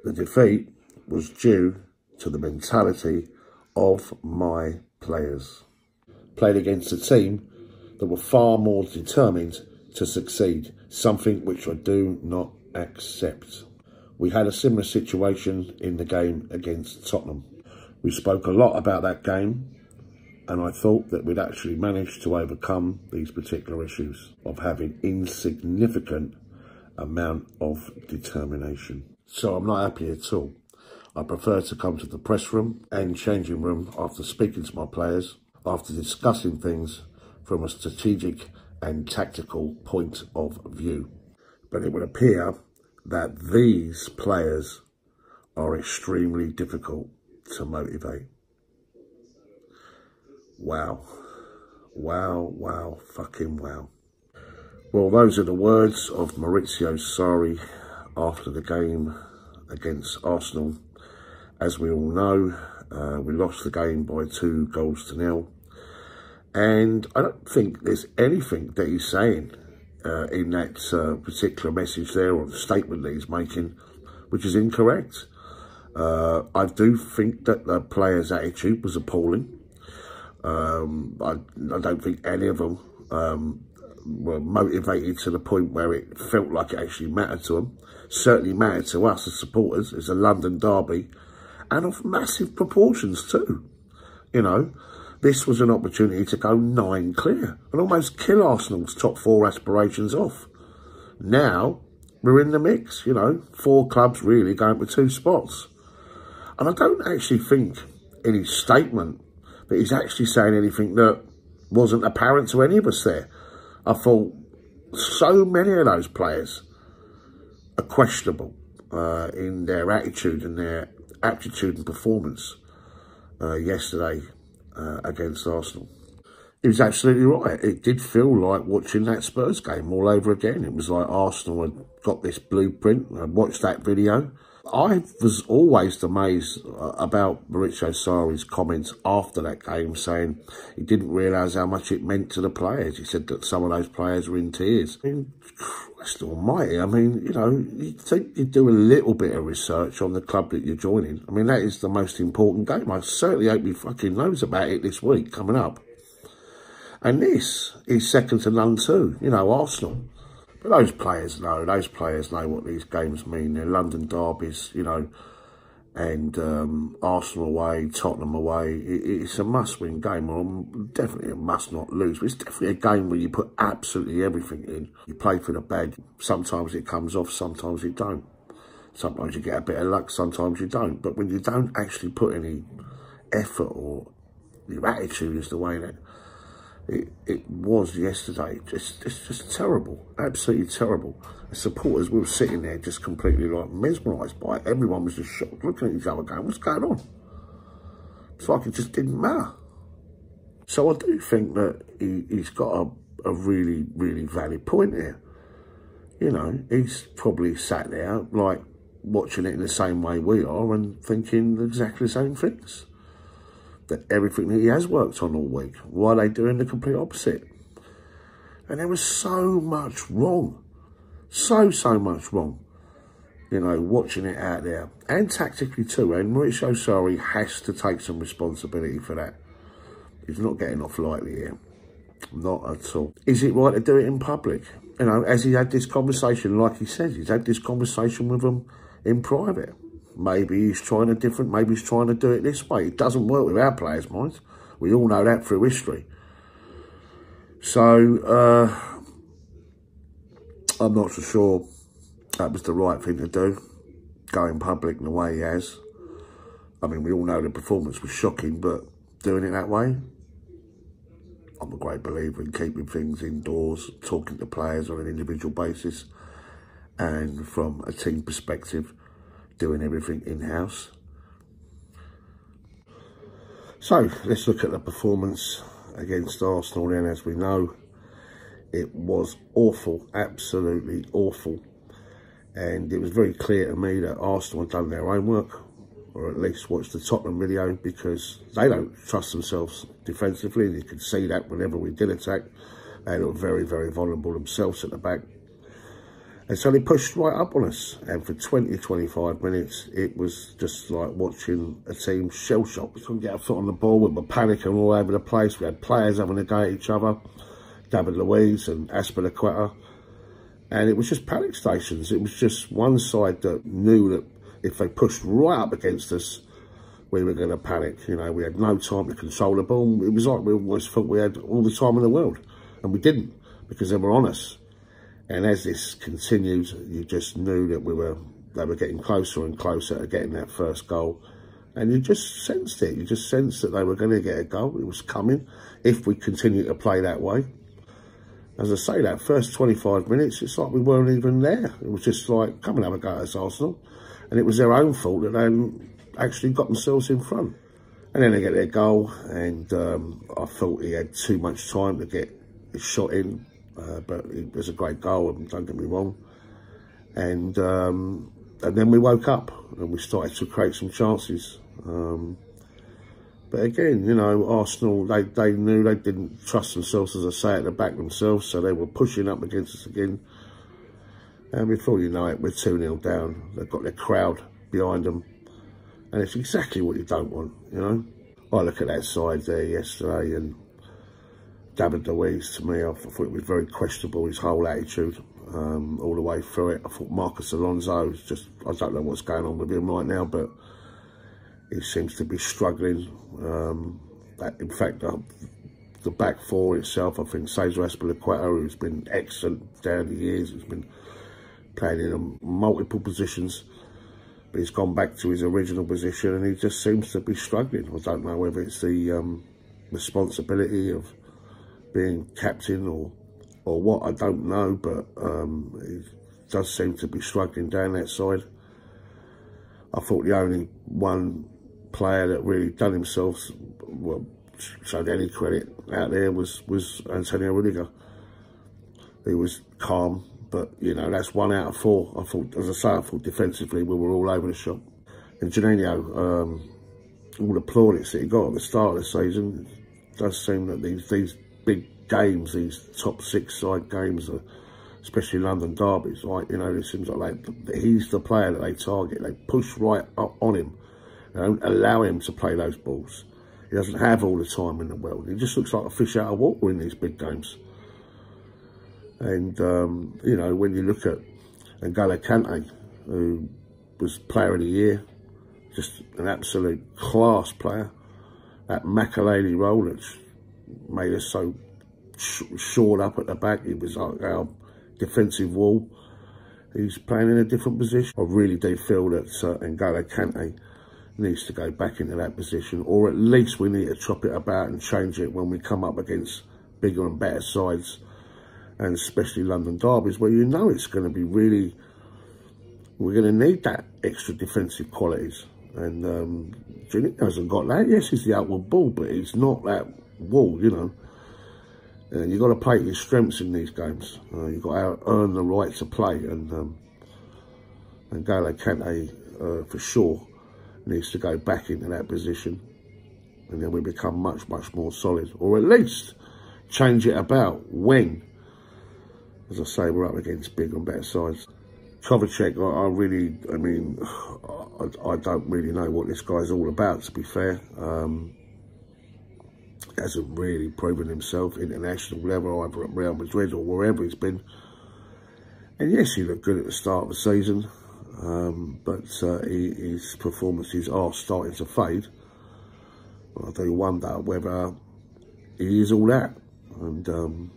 The defeat was due to the mentality of my players. Played against a team that were far more determined to succeed, something which I do not accept. We had a similar situation in the game against Tottenham. We spoke a lot about that game, and I thought that we'd actually managed to overcome these particular issues of having insignificant amount of determination. So I'm not happy at all. I prefer to come to the press room and changing room after speaking to my players, after discussing things from a strategic and tactical point of view. But it would appear that these players are extremely difficult to motivate. Wow. Wow, wow, fucking wow. Well, those are the words of Maurizio Sarri after the game against Arsenal. As we all know, we lost the game by 2-0. And I don't think there's anything that he's saying in that particular message there, or the statement that he's making, which is incorrect. I do think that the players' attitude was appalling. I don't think any of them were motivated to the point where it felt like it actually mattered to them. Certainly mattered to us as supporters. It's a London derby, and of massive proportions too. You know, this was an opportunity to go 9 clear and almost kill Arsenal's top 4 aspirations off. Now we're in the mix, you know, 4 clubs really going for 2 spots. And I don't actually think in his statement that he's actually saying anything that wasn't apparent to any of us there. I thought so many of those players are questionable in their attitude and their aptitude and performance yesterday against Arsenal. He was absolutely right. It did feel like watching that Spurs game all over again. It was like Arsenal had got this blueprint. I watched that video. I was always amazed about Maurizio Sarri's comments after that game, saying he didn't realise how much it meant to the players. He said that some of those players were in tears. I mean, Christ almighty, I mean, you know, you'd think you'd do a little bit of research on the club that you're joining. I mean, that is the most important game. I certainly hope he fucking knows about it this week coming up. And this is second to none too, you know, Arsenal. But those players know what these games mean. They're London derbies, you know, and Arsenal away, Tottenham away. It's a must-win game, or definitely a must-not lose. But it's definitely a game where you put absolutely everything in. You play for the bag. Sometimes it comes off, sometimes it don't. Sometimes you get a bit of luck, sometimes you don't. But when you don't actually put any effort, or your attitude is the way that it was yesterday, just terrible, absolutely terrible. The supporters, we were sitting there just completely like mesmerised by it. Everyone was just shocked, looking at each other going, what's going on? It's like it just didn't matter. So I do think that he's got a really, really valid point here. You know, he's probably sat there like watching it in the same way we are and thinking exactly the same things. That everything that he has worked on all week, why are they doing the complete opposite? And there was so much wrong. So much wrong. You know, watching it out there. And tactically too. And Maurizio Sarri has to take some responsibility for that. He's not getting off lightly here. Not at all. Is it right to do it in public? You know, has he had this conversation, like he said, he's had this conversation with them in private. Maybe he's trying a different, maybe he's trying to do it this way. It doesn't work with our players' minds. We all know that through history. So, I'm not so sure that was the right thing to do, going public in the way he has. I mean, we all know the performance was shocking, but doing it that way, I'm a great believer in keeping things indoors, talking to players on an individual basis, and from a team perspective, doing everything in-house. So, let's look at the performance against Arsenal then. As we know, it was awful, absolutely awful. And it was very clear to me that Arsenal had done their homework, or at least watched the Tottenham video, because they don't trust themselves defensively. And you could see that whenever we did attack, they looked very, very vulnerable themselves at the back. And so they pushed right up on us. And for 20, 25 minutes, it was just like watching a team shell-shocked. We couldn't get our foot on the ball. We were panicking all over the place. We had players having a go at each other. David Luiz and Aspilicueta. And it was just panic stations. It was just one side that knew that if they pushed right up against us, we were going to panic. You know, we had no time to control the ball. It was like we almost thought we had all the time in the world. And we didn't, because they were on us. And as this continued, you just knew that they were getting closer and closer to getting that first goal. And you just sensed it. You just sensed that they were going to get a goal. It was coming if we continued to play that way. As I say, that first 25 minutes, it's like we weren't even there. It was just like, come and have a go at us, Arsenal. And it was their own fault that they actually got themselves in front. And then they get their goal, and I thought he had too much time to get his shot in. But it was a great goal, and don't get me wrong. And then we woke up, and we started to create some chances. But again, you know, Arsenal, they knew they didn't trust themselves, as I say, at the back themselves, so they were pushing up against us again. And before you know it, we're 2-0 down. They've got their crowd behind them. And it's exactly what you don't want, you know. I look at that side there yesterday, and David Luiz, to me, I thought it was very questionable, his whole attitude, all the way through it. I thought Marcus Alonso is just, I don't know what's going on with him right now, but he seems to be struggling. In fact, the back four itself, I think Cesar Aspilicueta, who's been excellent down the years, has been playing in multiple positions, but he's gone back to his original position, and he just seems to be struggling. I don't know whether it's the responsibility of being captain or what, I don't know, but he does seem to be struggling down that side. I thought the only one player that really done himself, well, showed any credit out there was Antonio Rudiger. He was calm, but, you know, that's 1 out of 4. I thought, as I say, I thought defensively we were all over the shop. And Juninho, all the plaudits that he got at the start of the season, it does seem that these big games, these top 6 side games, especially London derbies, like, you know, it seems like he's the player that they target. They push right up on him. They don't allow him to play those balls. He doesn't have all the time in the world. He just looks like a fish out of water in these big games. And, you know, when you look at N'Golo Kante, who was player of the year, just an absolute class player, that Makelele role that's made us so shored up at the back. He was like our defensive wall. He's playing in a different position. I really do feel that N'Golo Kante needs to go back into that position, or at least we need to chop it about and change it when we come up against bigger and better sides, and especially London derbies, where you know it's going to be really, we're going to need that extra defensive qualities. And Junior hasn't got that. Yes, he's the outward ball, but he's not that wall, you know. And you've got to play to your strengths in these games. You've got to earn the right to play, and N'Golo Kante, for sure, needs to go back into that position, and then we become much, much more solid, or at least change it about when, as I say, we're up against bigger and better sides. Kovacic, I mean, I don't really know what this guy's all about, to be fair. Hasn't really proven himself international level, either at Real Madrid or wherever he's been. And yes, he looked good at the start of the season, but his performances are starting to fade. I do wonder whether he is all that, and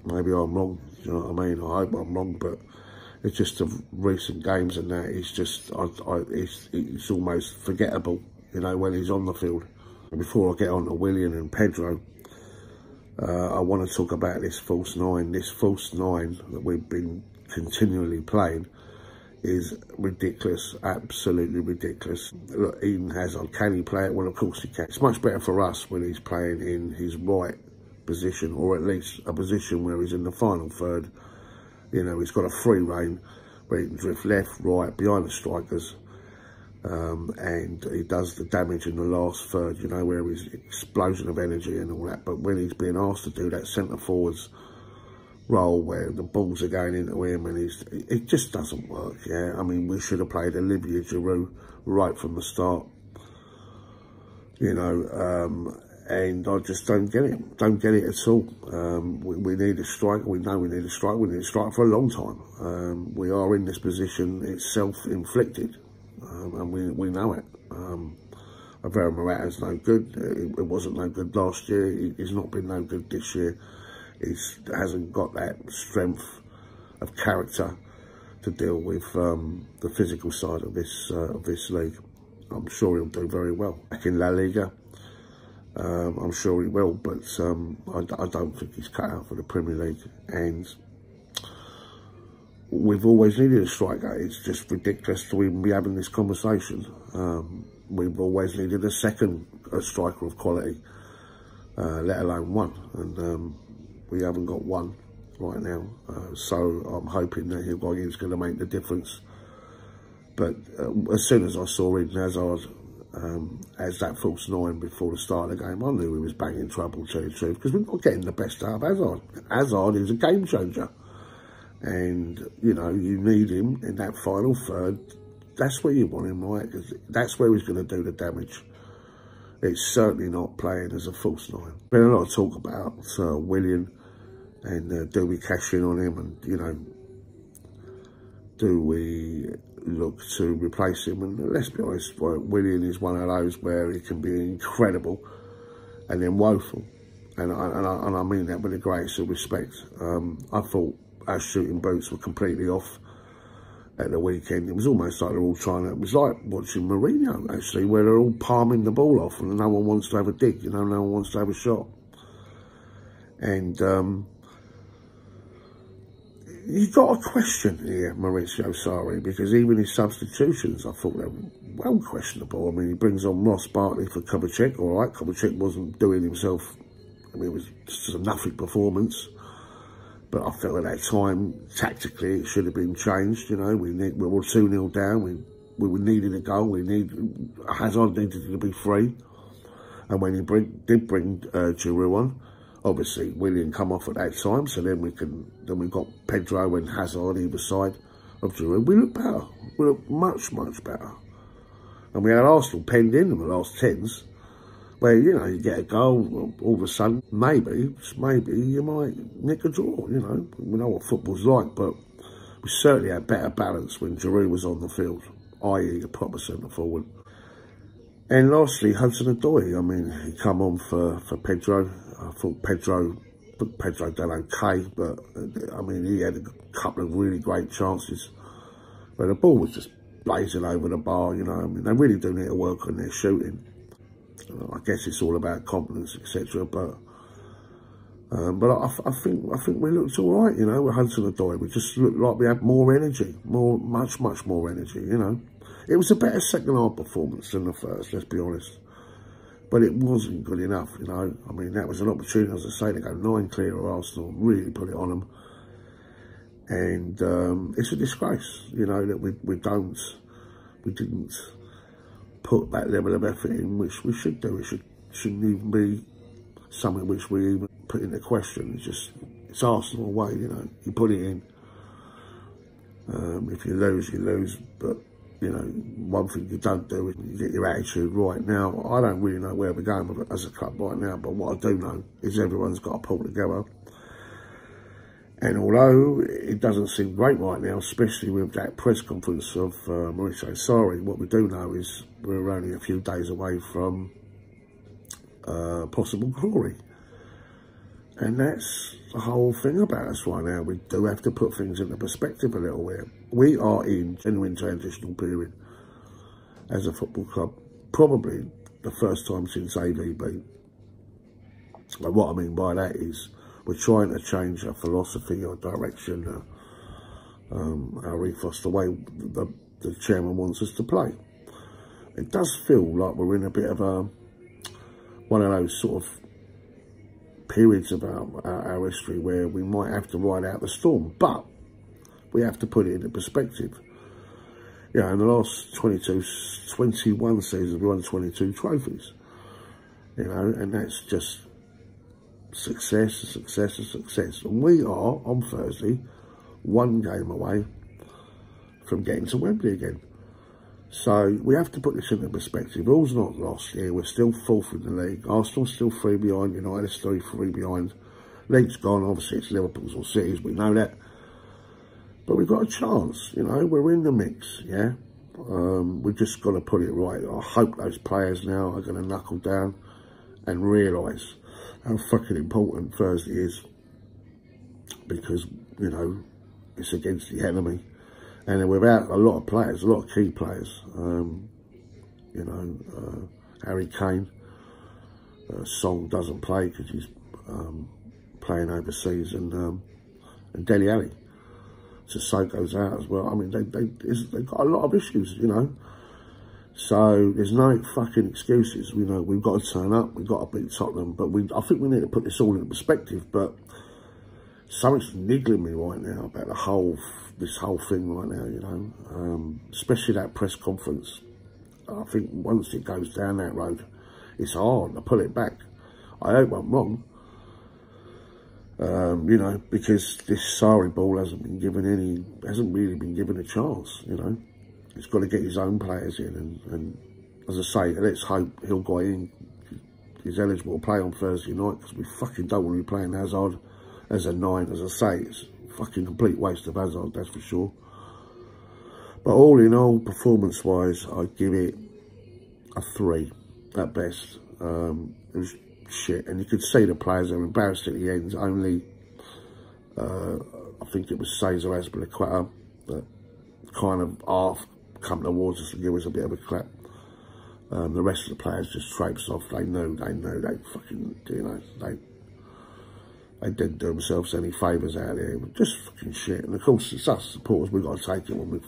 maybe I'm wrong. You know what I mean? I hope I'm wrong, but it's just the recent games and that. It's just it's almost forgettable, you know, when he's on the field. And before I get on to Willian and Pedro, I want to talk about this false nine. This false nine that we've been continually playing is ridiculous, absolutely ridiculous. Look, Eden has, can he play it? Well, of course he can. It's much better for us when he's playing in his right position, or at least a position where he's in the final third. You know, he's got a free rein where he can drift left, right, behind the strikers, and he does the damage in the last third, you know, where he's explosion of energy and all that. But when he's being asked to do that, centre forwards role where the balls are going into him, and it just doesn't work. Yeah, I mean, we should have played Olivier Giroud right from the start, you know, and I just don't get it. Don't get it at all. We need a striker. We know we need a striker. We need a striker for a long time. We are in this position. It's self-inflicted, and we know it. Alvaro Morata's no good. It wasn't no good last year. He's not been no good this year. He hasn't got that strength of character to deal with the physical side of this league. I'm sure he'll do very well back in La Liga. I'm sure he will, but I don't think he's cut out for the Premier League. And we've always needed a striker. It's just ridiculous to even be having this conversation. We've always needed a second striker of quality, let alone one. And we haven't got one right now. So I'm hoping that Higuain's going to make the difference. But as soon as I saw Eden Hazard as that false nine before the start of the game, I knew he was banging trouble, to tell you the truth, because we're not getting the best out of Hazard. Hazard is a game changer. And, you know, you need him in that final third. That's where you want him, right? Because that's where he's going to do the damage. It's certainly not playing as a false nine. Been a lot of talk about Willian and do we cash in on him, and, you know, do we look to replace him? And let's be honest, Willian is one of those where he can be incredible and then woeful. And I mean that with the greatest of respect. I thought our shooting boots were completely off at the weekend. It was almost like they're all trying to, it was like watching Mourinho, actually, where they're all palming the ball off and no one wants to have a dig, you know, no one wants to have a shot. And you've got a question here, Maurizio Sarri, because even his substitutions, I thought they were well questionable. I mean, he brings on Ross Barkley for Kovacic. All right, Kovacic wasn't doing himself. I mean, it was just a nothing performance. But I felt at that time, tactically, it should have been changed. You know, we were 2-0 down. We needed a goal. Hazard needed to be free. And when he did bring Giroud on, obviously Willian come off at that time. So then we got Pedro and Hazard either side of Giroud. We looked better. We looked much, much better. And we had Arsenal penned in the last 10s. Where, you know, you get a goal, all of a sudden, maybe you might nick a draw, you know. We know what football's like, but we certainly had better balance when Giroud was on the field, i.e. a proper centre forward. And lastly, Hudson-Odoi. I mean, he come on for Pedro. I thought Pedro done okay, but, I mean, he had a couple of really great chances where the ball was just blazing over the bar, you know. I mean, they really do need to work on their shooting. I guess it's all about confidence, etc. But I think we looked all right, you know, with Hudson-Odoi. We just looked like we had more energy, much more energy, you know. It was a better second half performance than the first, let's be honest. But it wasn't good enough, you know. I mean, that was an opportunity, as I say, to go 9 clear of Arsenal, really put it on them. And it's a disgrace, you know, that we didn't put that level of effort in, which we should do. It shouldn't even be something which we even put into question. It's Arsenal way, you know. You put it in. If you lose, you lose. But, you know, one thing you don't do is you get your attitude right. Now, I don't really know where we're going with it as a club right now, but what I do know is everyone's got to pull together. And although it doesn't seem great right now, especially with that press conference of Maurizio Sarri, what we do know is we're only a few days away from possible glory. And that's the whole thing about us right now. We do have to put things into perspective a little bit. We are in genuine transitional period as a football club. Probably the first time since AVB. But what I mean by that is we're trying to change our philosophy, our direction, our ethos, the way the chairman wants us to play. It does feel like we're in a bit of one of those sort of periods of our history where we might have to ride out the storm, but we have to put it into perspective. Yeah, in the last 21 seasons, we won 22 trophies, you know, and that's just success, a success, a success. And we are, on Thursday, one game away from getting to Wembley again. So we have to put this into perspective. All's not lost here. We're still fourth in the league. Arsenal's still 3 behind. United's still 3 behind. League's gone. Obviously, it's Liverpool's or City's. We know that. But we've got a chance. You know, we're in the mix, yeah? We've just got to put it right. I hope those players now are going to knuckle down and realise how fucking important Thursday is. Because, you know, it's against the enemy. And without a lot of players, a lot of key players, you know, Harry Kane, Song doesn't play because he's playing overseas, and Dele Alli. Sissoko's out as well. I mean, they've got a lot of issues, you know. So there's no fucking excuses. You know, we've got to turn up. We've got to beat Tottenham. But I think we need to put this all into perspective. But something's niggling me right now about this whole thing right now, you know. Especially that press conference. I think once it goes down that road, it's hard to pull it back. I hope I'm wrong. You know, because this Sarri ball hasn't really been given a chance, you know. He's got to get his own players in, and as I say, let's hope he'll go in. He's eligible to play on Thursday night, because we fucking don't want to be playing Hazard as a 9. As I say, it's a fucking complete waste of Hazard, that's for sure. But all in all, performance-wise, I'd give it a 3 at best. It was shit, and you could see the players are embarrassed at the end. Only, I think it was Cesar Azpilicueta that kind of half come towards us and give us a bit of a clap. The rest of the players just traipsed off. They knew, they fucking, you know, they didn't do themselves any favours out there. Just fucking shit. And of course, it's us supporters, we've got to take it when we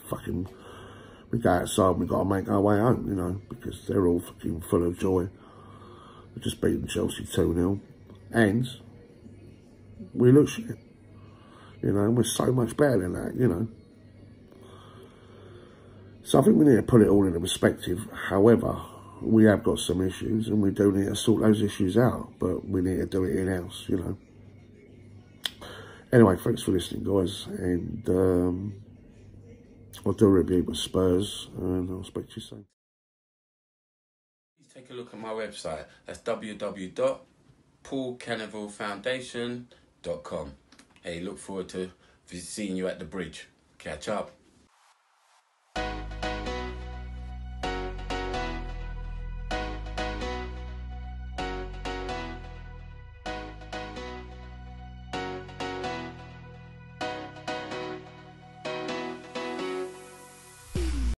go outside and we've got to make our way home, you know, because they're all fucking full of joy. We've just beaten Chelsea 2-0. And we look shit. You know, and we're so much better than that, you know. So I think we need to put it all into perspective. However, we have got some issues and we do need to sort those issues out. But we need to do it in-house, you know. Anyway, thanks for listening, guys. And I'll do a review with Spurs and I'll speak to you soon. Please take a look at my website. That's www.paulcannavillefoundation.com. Hey, look forward to seeing you at the bridge. Catch up.